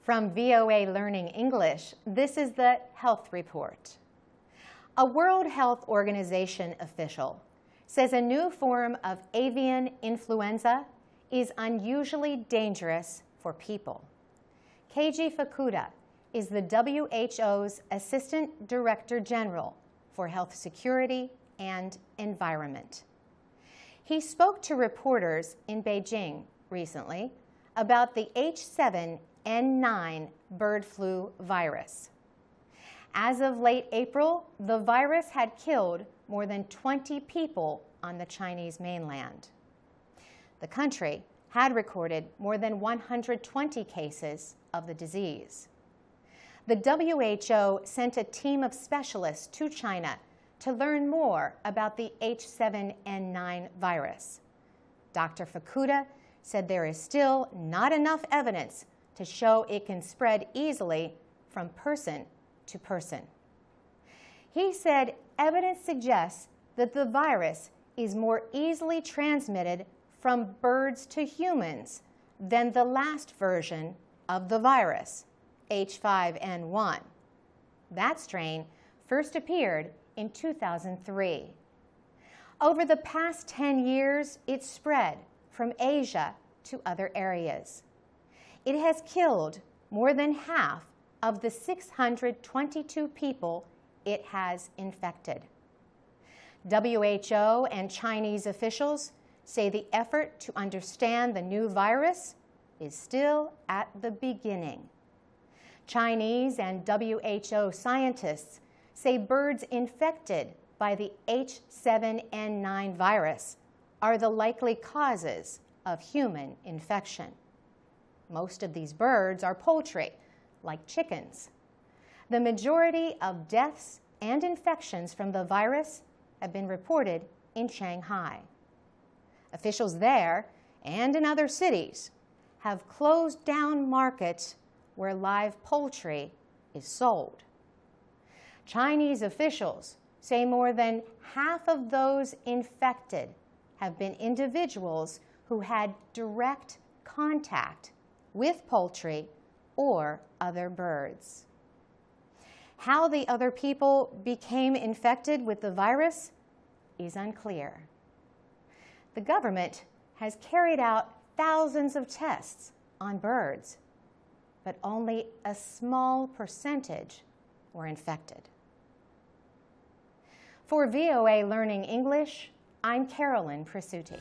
From VOA Learning English, this is the Health Report. A World Health Organization official says a new form of avian influenza is unusually dangerous for people. Keiji Fukuda is the WHO's Assistant Director General for Health Security and Environment. He spoke to reporters in Beijing recently about the H7N9 bird flu virus. As of late April, the virus had killed more than 20 people on the Chinese mainland. The country had recorded more than 120 cases of the disease. The WHO sent a team of specialists to China to learn more about the H7N9 virus. Dr. Fukuda said there is still not enough evidence to show it can spread easily from person to person. He said evidence suggests that the virus is more easily transmitted from birds to humans than the last version of the virus, H5N1. That strain first appeared in 2003. Over the past 10 years, it spread from Asia to other areas. It has killed more than half of the 622 people it has infected. WHO and Chinese officials say the effort to understand the new virus is still at the beginning. Chinese and WHO scientists say birds infected by the H7N9 virus are the likely causes of human infection. Most of these birds are poultry, like chickens. The majority of deaths and infections from the virus have been reported in Shanghai. Officials there and in other cities have closed down markets where live poultry is sold. Chinese officials say more than half of those infected have been individuals who had direct contact with poultry or other birds. How the other people became infected with the virus is unclear. The government has carried out thousands of tests on birds, but only a small percentage were infected. For VOA Learning English, I'm Carolyn Presutti.